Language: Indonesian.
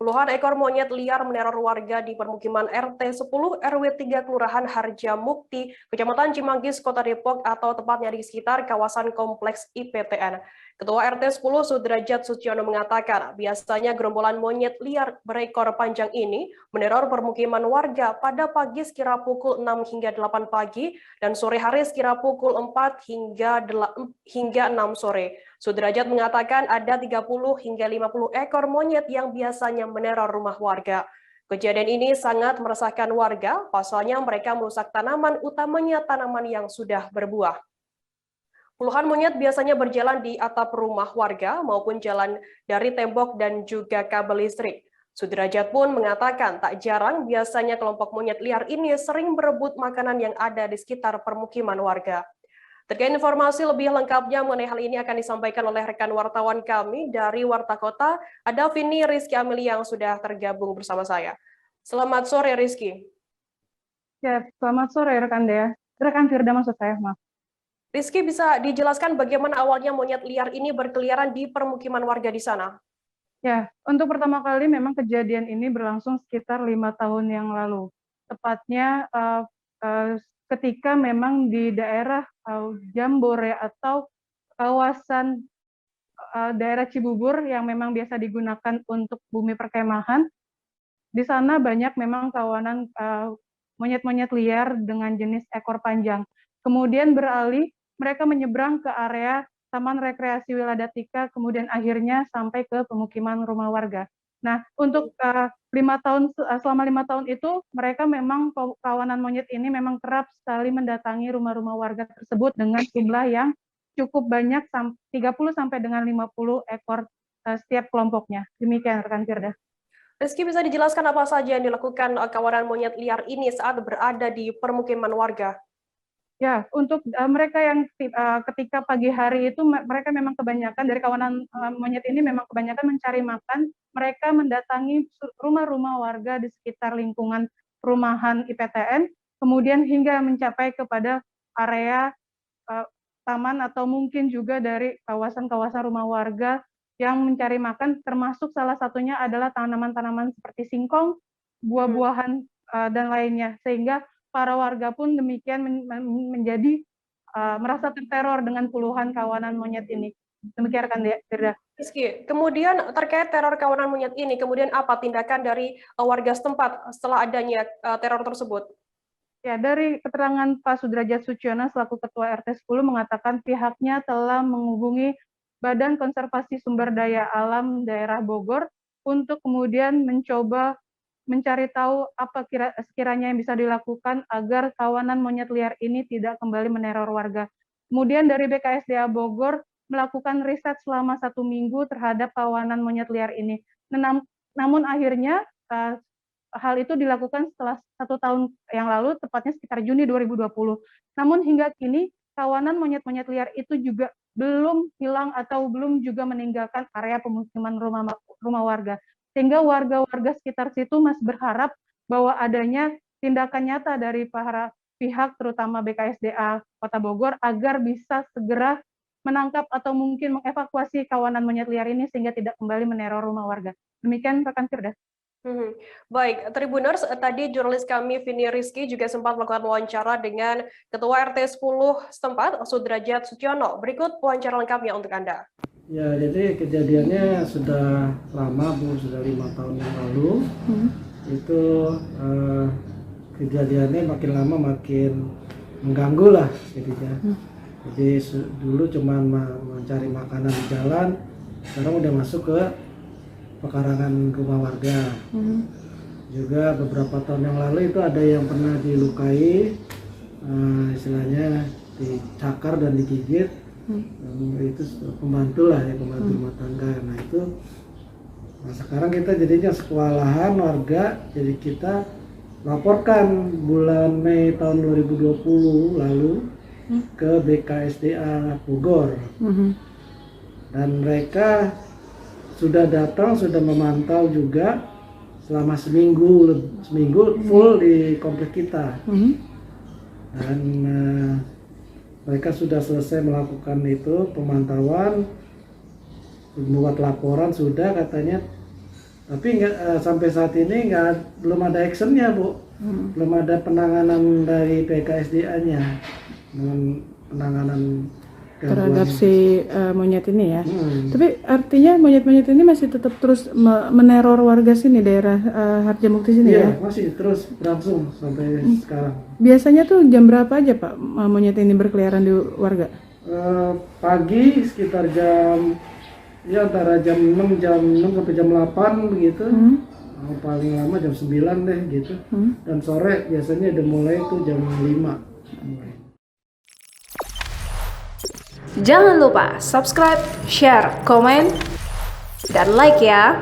Puluhan ekor monyet liar meneror warga di permukiman RT 10 RW 3 Kelurahan Harjamukti, Kecamatan Cimanggis, Kota Depok atau tepatnya di sekitar kawasan kompleks IPTN. Ketua RT 10 Sudrajat Suciono mengatakan, biasanya gerombolan monyet liar berekor panjang ini meneror permukiman warga pada pagi sekira pukul 6 hingga 8 pagi dan sore hari sekira pukul 4 hingga 6 sore. Sudrajat mengatakan ada 30 hingga 50 ekor monyet yang biasanya meneror rumah warga. Kejadian ini sangat meresahkan warga, pasalnya mereka merusak tanaman, utamanya tanaman yang sudah berbuah. Puluhan monyet biasanya berjalan di atap rumah warga maupun jalan dari tembok dan juga kabel listrik. Sudrajat pun mengatakan tak jarang biasanya kelompok monyet liar ini sering berebut makanan yang ada di sekitar permukiman warga. Terkait informasi lebih lengkapnya mengenai hal ini akan disampaikan oleh rekan wartawan kami dari Warta Kota, ada Vini Rizky Ameli yang sudah tergabung bersama saya. Selamat sore Rizky. Ya, selamat sore rekan Dea. Rekan Firda maksud saya, maaf. Rizky, bisa dijelaskan bagaimana awalnya monyet liar ini berkeliaran di permukiman warga di sana? Ya, untuk pertama kali memang kejadian ini berlangsung sekitar 5 tahun yang lalu. Tepatnya ketika memang di daerah Jambore atau kawasan daerah Cibubur yang memang biasa digunakan untuk bumi perkemahan, di sana banyak memang kawanan monyet-monyet liar dengan jenis ekor panjang. Kemudian beralih, mereka menyeberang ke area Taman Rekreasi Wiladatika, kemudian akhirnya sampai ke pemukiman rumah warga. Nah, untuk selama 5 tahun itu, mereka memang kawanan monyet ini memang kerap sekali mendatangi rumah-rumah warga tersebut dengan jumlah yang cukup banyak, 30 sampai dengan 50 ekor setiap kelompoknya. Demikian, rekan Firda. Rizky, bisa dijelaskan apa saja yang dilakukan kawanan monyet liar ini saat berada di permukiman warga? Ya, untuk mereka yang ketika pagi hari itu mereka memang kebanyakan dari kawanan monyet ini memang kebanyakan mencari makan. Mereka mendatangi rumah-rumah warga di sekitar lingkungan perumahan IPTN, kemudian hingga mencapai kepada area taman atau mungkin juga dari kawasan-kawasan rumah warga yang mencari makan, termasuk salah satunya adalah tanaman-tanaman seperti singkong, buah-buahan dan lainnya, sehingga para warga pun demikian menjadi merasa terteror dengan puluhan kawanan monyet ini. Demikian rekan Firda. Rizky, kemudian terkait teror kawanan monyet ini, kemudian apa tindakan dari warga setempat setelah adanya teror tersebut? Ya, dari keterangan Pak Sudrajat Suciono selaku Ketua RT 10 mengatakan pihaknya telah menghubungi Badan Konservasi Sumber Daya Alam Daerah Bogor untuk kemudian mencoba mencari tahu apa sekiranya yang bisa dilakukan agar kawanan monyet liar ini tidak kembali meneror warga. Kemudian dari BKSDA Bogor melakukan riset selama 1 minggu terhadap kawanan monyet liar ini. Namun akhirnya hal itu dilakukan setelah 1 tahun yang lalu, tepatnya sekitar Juni 2020. Namun hingga kini kawanan monyet-monyet liar itu juga belum hilang atau belum juga meninggalkan area pemukiman rumah warga. Sehingga warga-warga sekitar situ masih berharap bahwa adanya tindakan nyata dari para pihak, terutama BKSDA Kota Bogor, agar bisa segera menangkap atau mungkin mengevakuasi kawanan monyet liar ini sehingga tidak kembali meneror rumah warga. Demikian rekan Firda. Baik, Tribuners, tadi jurnalis kami Vini Rizky juga sempat melakukan wawancara dengan Ketua RT 10 setempat, Sudrajat Suciono. Berikut wawancara lengkapnya untuk Anda. Ya, jadi kejadiannya sudah lama, Bu, sudah 5 tahun yang lalu. Itu kejadiannya makin lama makin mengganggu lah jadinya. Jadi dulu cuma mencari makanan di jalan, sekarang udah masuk ke pekarangan rumah warga. Juga beberapa tahun yang lalu itu ada yang pernah dilukai, istilahnya dicakar dan digigit. Itu pembantu lah ya, pembantu rumah tangga. Nah sekarang kita jadinya sekewalahan warga, jadi kita laporkan bulan Mei tahun 2020 lalu ke BKSDA Bogor. Dan mereka sudah datang, sudah memantau juga selama seminggu full di komplek kita. Dan mereka sudah selesai melakukan itu pemantauan, membuat laporan sudah katanya, Tapi sampai saat ini belum ada actionnya, Bu. Belum ada penanganan dari PKSDA-nya dengan penanganan terhadap gangguan. si monyet ini ya. Tapi artinya monyet-monyet ini masih tetap terus meneror warga sini, daerah Harjamukti sini ya? Iya, masih terus berlangsung sampai sekarang. Biasanya tuh jam berapa aja Pak monyet ini berkeliaran di warga? Pagi sekitar antara jam 6 sampai jam 8 begitu. Paling lama jam 9 deh gitu. Dan sore biasanya udah mulai tuh jam 5. Jangan lupa subscribe, share, komen, dan like ya.